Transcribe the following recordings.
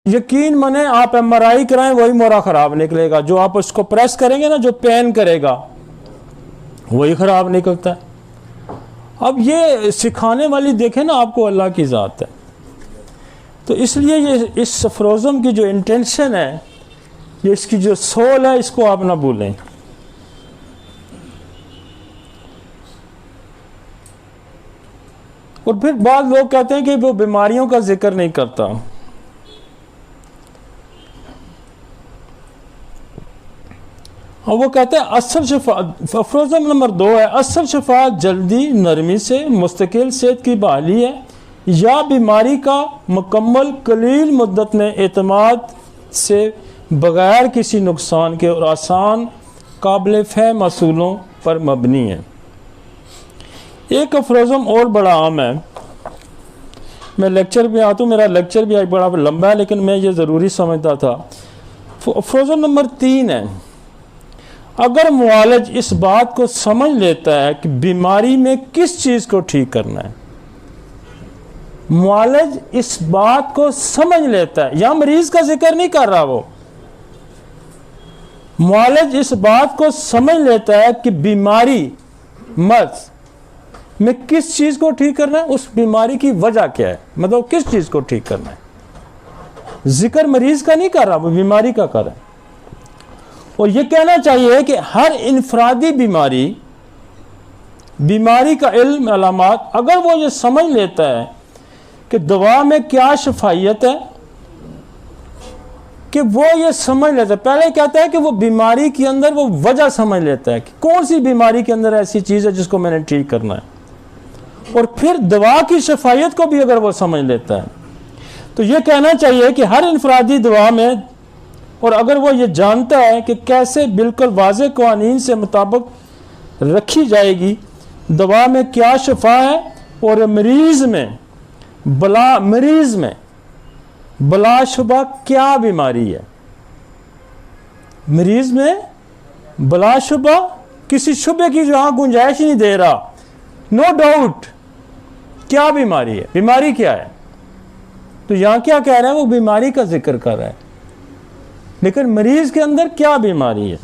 यकीन माने आप एमआरआई कराएं वही मोरा खराब निकलेगा, जो आप उसको प्रेस करेंगे ना, जो पेन करेगा वही खराब निकलता है। अब ये सिखाने वाली देखें ना आपको अल्लाह की ज़ात है। तो इसलिए ये इस अफरोज़म की जो इंटेंशन है, ये इसकी जो सोल है, इसको आप ना भूलें। और फिर बाद लोग कहते हैं कि वो बीमारियों का जिक्र नहीं करता। और वो कहते हैं असल शफा, अफरोज़म नंबर 2 है, असल शफा जल्दी नरमी से मुस्तकिल सेहत की बहाली है या बीमारी का मुकम्मल कलील मुद्दत में एतमाद से बगैर किसी नुकसान के और आसान काबिल फ़हम असूलों पर मबनी है। एक अफरोज़म और बड़ा आम है, मैं लेक्चर भी आता हूँ, मेरा लेक्चर भी बड़ा लंबा है लेकिन मैं ये ज़रूरी समझता था। अफरोज़म नंबर 3 है, अगर मुआलिज इस बात को समझ लेता है कि बीमारी में किस चीज़ को ठीक करना है, मुआलिज इस बात को समझ लेता है, या मरीज का जिक्र नहीं कर रहा, वो मुआलिज इस बात को समझ लेता है कि बीमारी मर्ज में किस चीज़ को ठीक करना है, उस बीमारी की वजह क्या है, मतलब किस चीज़ को ठीक करना है। जिक्र मरीज का नहीं कर रहा, वो बीमारी का कर रहा है। और ये कहना चाहिए कि हर इनफरादी बीमारी का इल्म अलामात, अगर वो ये समझ लेता है कि दवा में क्या शफायत है, कि वो ये समझ लेता है, पहले कहता है कि वो बीमारी के अंदर वो वजह समझ लेता है कि कौन सी बीमारी के अंदर ऐसी चीज़ है जिसको मैंने ठीक करना है, और फिर दवा की शफायत को भी अगर वो समझ लेता है, तो ये कहना चाहिए कि हर इनफरादी दवा में, और अगर वो ये जानता है कि कैसे बिल्कुल वाज़ेह क़वानीन से मुताबिक रखी जाएगी दवा में क्या शफा है, और मरीज़ में बलाशुबा क्या बीमारी है, मरीज़ में बलाशुबा किसी शुबे की जहाँ गुंजाइश नहीं दे रहा, नो डाउट क्या बीमारी है, बीमारी क्या है। तो यहाँ क्या कह रहा है, वो बीमारी का जिक्र कर रहा है, लेकिन मरीज के अंदर क्या बीमारी है,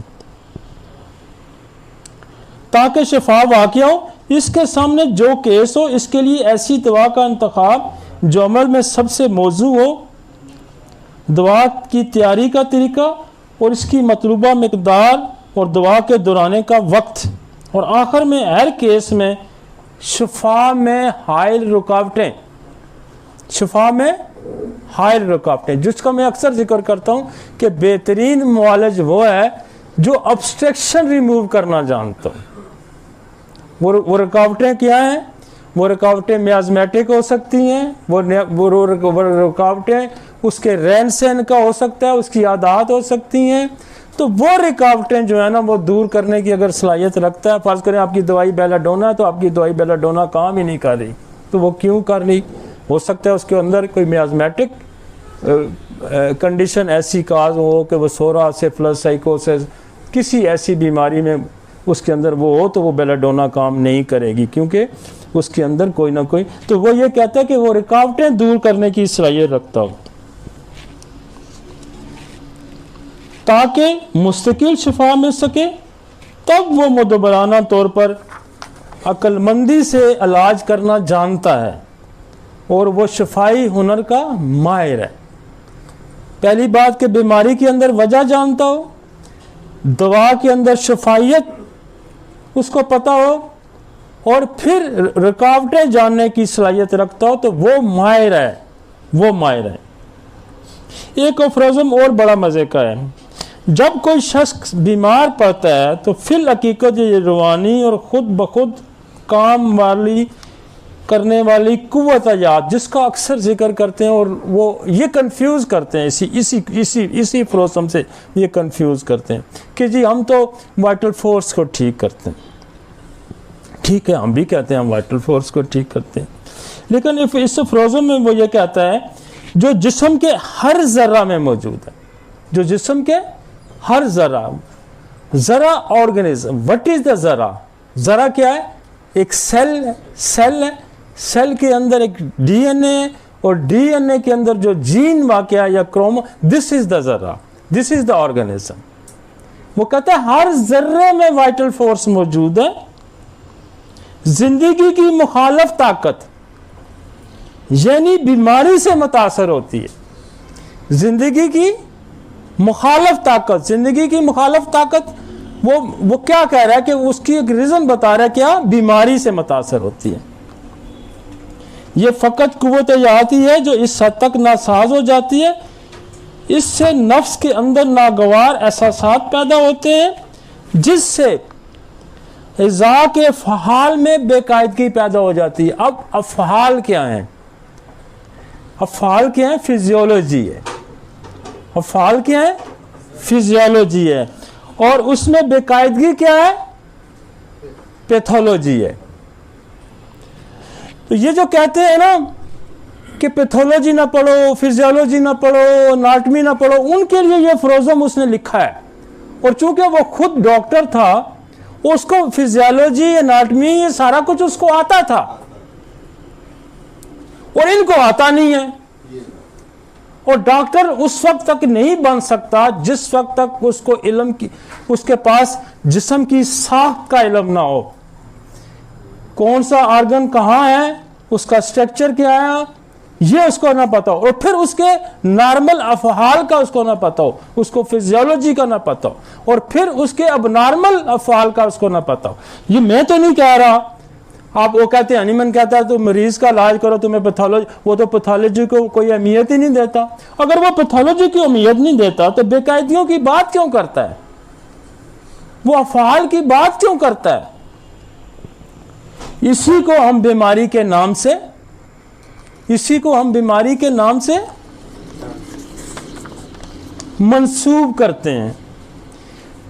ताकि शफा वाक़या हो, इसके सामने जो केस हो, इसके लिए ऐसी दवा का इंतखाब जो अमल में सबसे मौजू हो, दवा की तैयारी का तरीका और इसकी मतलूबा मिकदार और दवा के दौराने का वक्त, और आखिर में हर केस में शफा में हाइल रुकावटें, जिसका मैं अक्सर जिक्र करता हूँ कि बेहतरीन मुआलिज वो है जो ऑब्स्ट्रक्शन रिमूव करना जानता हो। वो रुकावटें क्या हैं? वो रुकावटें मियाज़मेटिक हो सकती हैं, वो रुकावटें उसके रहन सहन का हो सकता है, उसकी आदत हो सकती हैं। तो वो रुकावटें जो है ना, वो दूर करने की अगर सलाहियत रखता है, फ़र्ज़ करें आपकी दवाई बेलाडोना है, तो आपकी दवाई बेलाडोना काम ही नहीं कर रही, तो वो क्यों कर रही? हो सकता है उसके अंदर कोई मियाज़मेटिक कंडीशन ऐसी काज हो कि वो सोरा सिफिलिस साइकोसिस किसी ऐसी बीमारी में उसके अंदर वो हो, तो वो बेलाडोना काम नहीं करेगी, क्योंकि उसके अंदर कोई ना कोई। तो वो ये कहता है कि वो रुकावटें दूर करने की सलाहियत रखता हो, ताकि मुस्तकिल शिफा मिल सके। तब वो मुदब्बराना तौर पर अक्लमंदी से इलाज करना जानता है और वो शफाई हुनर का माहिर है। पहली बात कि बीमारी के अंदर वजह जानता हो, दवा के अंदर शफायत उसको पता हो, और फिर रुकावटें जानने की सलाहियत रखता हो, तो वो माहिर है। एक अफरोज़म और बड़ा मज़े का है, जब कोई शख्स बीमार पड़ता है तो फिल हकीकत ये रूहानी और ख़ुद ब खुद काम करने वाली कुव्वत याद, जिसका अक्सर जिक्र करते हैं, और वो ये कंफ्यूज करते हैं, इसी अफरोज़म से ये कंफ्यूज करते हैं कि जी हम तो वाइटल फोर्स को ठीक करते हैं। ठीक है, हम भी कहते हैं हम वाइटल फोर्स को ठीक करते हैं, लेकिन इस अफरोज़म में वो ये कहता है जो जिस्म के हर ज़र्रा में मौजूद है, जो जिस्म के हर ज़रा ऑर्गेनिज्म। व्हाट इज़ द ज़रा क्या है? एक सेल है, सेल के अंदर एक DNA है, और डीएनए के अंदर जो जीन वाकया या क्रोमो, दिस इज द जर्रा, दिस इज द ऑर्गेनिज्म। वो कहते हैं हर जर्रे में वाइटल फोर्स मौजूद है। जिंदगी की मुखालफ ताकत यानी बीमारी से मुतासर होती है। जिंदगी की मुखालफ ताकत, जिंदगी की मुखालफ ताकत वो क्या कह रहा है कि उसकी एक रीजन बता रहा है, क्या बीमारी से मुतासर होती है। ये फकत कुव्वत याती है जो इस हद तक नासाज हो जाती है, इससे नफ्स के अंदर नागवार एहसासात पैदा होते हैं जिससे इज़ा के अफ़आल में बेकायदगी पैदा हो जाती है। अब अफ़आल क्या है? अफ़आल क्या है? फिजियोलॉजी है। अफ़आल क्या है? फिजियोलॉजी है। और उसमें बेकायदगी क्या है? पैथोलॉजी है। तो ये जो कहते हैं ना कि पैथोलॉजी ना पढ़ो, फिजियोलॉजी ना पढ़ो, एनाटॉमी ना पढ़ो, उनके लिए ये फ्रोजम उसने लिखा है। और चूंकि वो खुद डॉक्टर था, उसको फिजियोलॉजी, एनाटॉमी, ये सारा कुछ उसको आता था और इनको आता नहीं है। और डॉक्टर उस वक्त तक नहीं बन सकता जिस वक्त तक उसको इल्म की, उसके पास जिस्म की साख्त का इल्म ना हो। कौन सा ऑर्गन कहाँ है, उसका स्ट्रक्चर क्या है, ये उसको ना पता हो। और फिर उसके नॉर्मल अफ़आल का उसको ना पता हो, उसको फिजियोलॉजी का ना पता हो, और फिर उसके अब नॉर्मल अफ़आल का उसको ना पता हो। ये मैं तो नहीं कह रहा। आप वो कहते हैं, अनिमन कहता है तो मरीज का इलाज करो, तुम्हें पैथोलॉजी, वो तो पैथोलॉजी को कोई अहमियत ही नहीं देता। अगर वो पैथोलॉजी की अहमियत नहीं देता तो बेकायदियों की बात क्यों करता है? वो अफ़आल की बात क्यों करता है? इसी को हम बीमारी के नाम से, इसी को हम बीमारी के नाम से मंसूब करते हैं।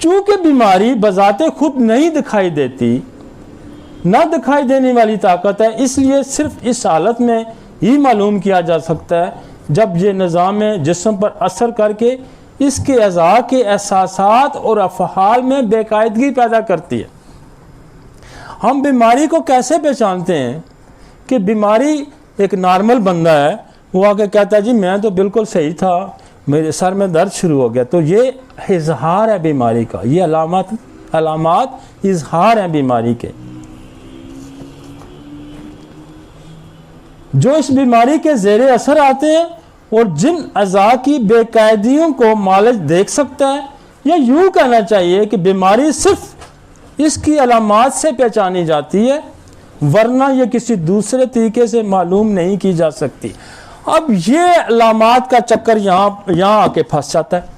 चूंकि बीमारी बजाते खुद नहीं दिखाई देती, ना दिखाई देने वाली ताकत है, इसलिए सिर्फ इस हालत में ही मालूम किया जा सकता है जब ये निज़ाम जिस्म पर असर करके इसके अज़ा के एहसासात और अफ़आल में बेकायदगी पैदा करती है। हम बीमारी को कैसे पहचानते हैं कि बीमारी, एक नॉर्मल बंदा है, वो आके कहता है जी मैं तो बिल्कुल सही था, मेरे सर में दर्द शुरू हो गया, तो ये इजहार है बीमारी का, ये अलामात इजहार है बीमारी के। जो इस बीमारी के ज़ेरे असर आते हैं और जिन अज़ा की बेकायदियों को मालिज देख सकता है, या यूं कहना चाहिए कि बीमारी सिर्फ इसकी अलामात से पहचानी जाती है, वरना यह किसी दूसरे तरीके से मालूम नहीं की जा सकती। अब ये अलामात का चक्कर यहाँ आके फंस जाता है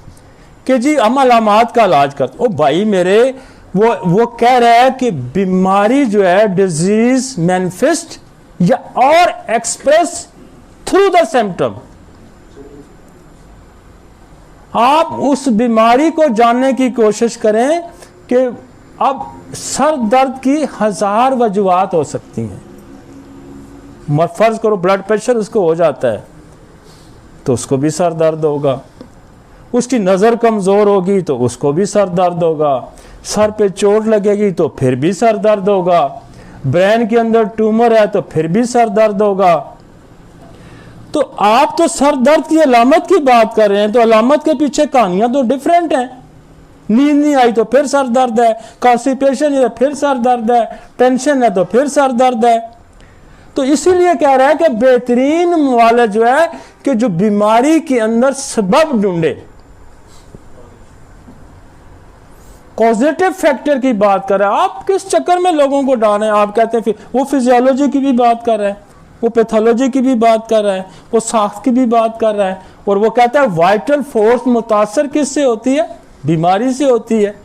कि जी हम अलामात का इलाज करते। ओ भाई मेरे, वो कह रहा है कि बीमारी जो है डिजीज मैनिफेस्ट या और एक्सप्रेस थ्रू द सिम्टम। आप उस बीमारी को जानने की कोशिश करें कि अब सर दर्द की 1000 वजूहात हो सकती हैं। फर्ज करो ब्लड प्रेशर उसको हो जाता है तो उसको भी सर दर्द होगा, उसकी नज़र कमज़ोर होगी तो उसको भी सर दर्द होगा, सर पे चोट लगेगी तो फिर भी सर दर्द होगा, ब्रेन के अंदर ट्यूमर है तो फिर भी सर दर्द होगा। तो आप तो सर दर्द की अलामत की बात कर रहे हैं, तो अलामत के पीछे कहानियां तो डिफरेंट हैं। नींद नहीं आई तो फिर सर दर्द है, कॉन्स्टिपेशन है फिर सर दर्द है, टेंशन है तो फिर सर दर्द है। तो इसीलिए कह रहा है कि बेहतरीन वाला जो है कि जो बीमारी के अंदर सबब ढूंढे, पॉजिटिव फैक्टर की बात कर रहा है। आप किस चक्कर में लोगों को डाल रहे हैं? आप कहते हैं वो फिजियोलॉजी की भी बात कर रहा है, वो पैथोलॉजी की भी बात कर रहा है, वो साख्त की भी बात कर रहा है, और वो कहता है वाइटल फोर्स मुतासर किससे होती है? बीमारी से होती है।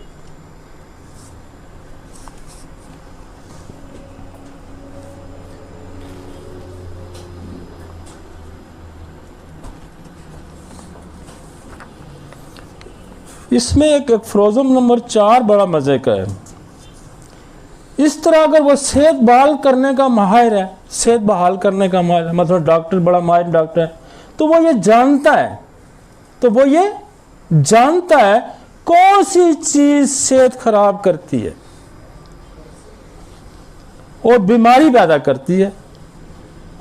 इसमें एक फ्रोजम नंबर 4 बड़ा मजे का है। इस तरह अगर वो सेहत बहाल करने का माहिर है, सेहत बहाल करने का माहिर है, मतलब डॉक्टर बड़ा माहिर डॉक्टर है, तो वो ये जानता है, तो वो ये जानता है कौन सी चीज सेहत खराब करती है और बीमारी पैदा करती है।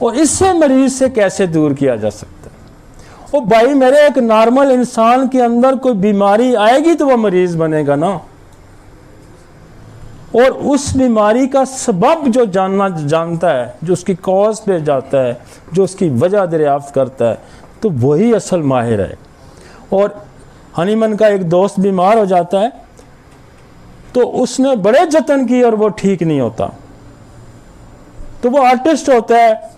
और इससे मरीज से कैसे दूर किया जा सकता है। और भाई मेरे, एक नॉर्मल इंसान के अंदर कोई बीमारी आएगी तो वो मरीज बनेगा ना, और उस बीमारी का सबब जो जानता है, जो उसकी कॉज पे जाता है, जो उसकी वजह दरियाफ्त करता है, तो वही असल माहिर है। और हनीमन का एक दोस्त बीमार हो जाता है तो उसने बड़े जतन किए और वो ठीक नहीं होता, तो वो आर्टिस्ट होता है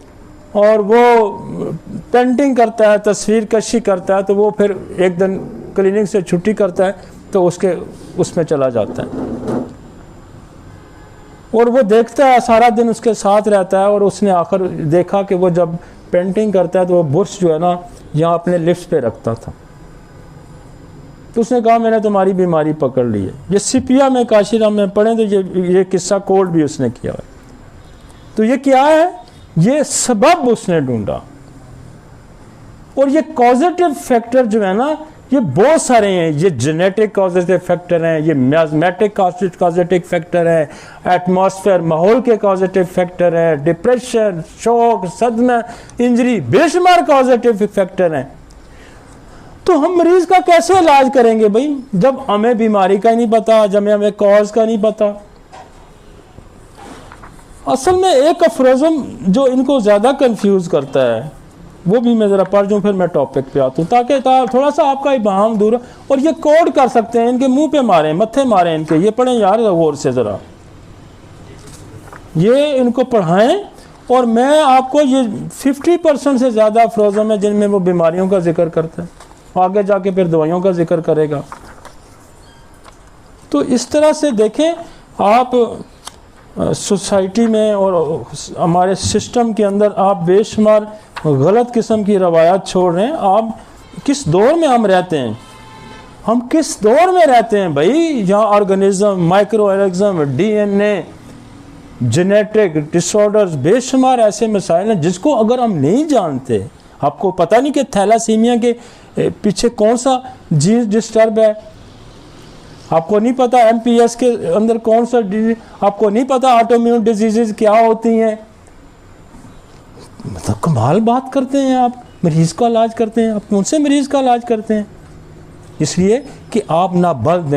और वो पेंटिंग करता है, तस्वीर कशी करता है, तो वो फिर एक दिन क्लिनिक से छुट्टी करता है तो उसमें चला जाता है और वो देखता है, सारा दिन उसके साथ रहता है। और उसने आखिर देखा कि वो जब पेंटिंग करता है तो वो बुर्श जो है ना यहाँ अपने लिप्स पे रखता था। तो उसने कहा मैंने तुम्हारी बीमारी पकड़ ली है। ये सिपिया में काशीराम में पढ़ें तो ये किस्सा कोड भी उसने किया है। तो ये क्या है, ये सबब उसने ढूंढा। और ये कॉजेटिव फैक्टर जो है ना, ये बहुत सारे हैं। ये जेनेटिक कॉजेटिव फैक्टर हैं, ये मियाज़मेटिक कॉजेटिव फैक्टर हैं, एटमॉस्फेयर माहौल के कॉजेटिव फैक्टर हैं, डिप्रेशन, शोक, सदमा, इंजरी, बेशुमार कॉजेटिव फैक्टर हैं। तो हम मरीज का कैसे इलाज करेंगे भाई, जब हमें बीमारी का ही नहीं पता, जब हमें कॉज का नहीं पता। असल में एक अफरोज़म जो इनको ज़्यादा कंफ्यूज करता है वो भी मैं ज़रा पढ़ दूँ, फिर मैं टॉपिक पे आता हूँ ताकि थोड़ा सा आपका इबाहम दूर हो। और ये कोड कर सकते हैं, इनके मुंह पे मारें, मत्थे मारें इनके, ये पढ़ें यार गौर से ज़रा, ये इनको पढ़ाएं। और मैं आपको ये 50% से ज़्यादा अफरोज़म है जिनमें वो बीमारियों का जिक्र करता है, आगे जाके फिर दवाइयों का जिक्र करेगा। तो इस तरह से देखें आप सोसाइटी में और हमारे सिस्टम के अंदर आप बेशुमार गलत किस्म की रवायात छोड़ रहे हैं। आप किस दौर में हम रहते हैं, हम किस दौर में रहते हैं भाई, यहाँ organism, micro organism, DNA, genetic disorders, बेशुमार ऐसे मसाइल हैं जिसको अगर हम नहीं जानते, आपको पता नहीं कि थैलासीमिया के पीछे कौन सा जीन डिस्टर्ब है, आपको नहीं पता एमपीएस के अंदर कौन सा डिजीज, आपको नहीं पता ऑटोइम्यून डिजीजेज क्या होती हैं। मतलब कमाल बात करते हैं आप, मरीज का इलाज करते हैं, आप कौन से मरीज का इलाज करते हैं? इसलिए कि आप ना बल दें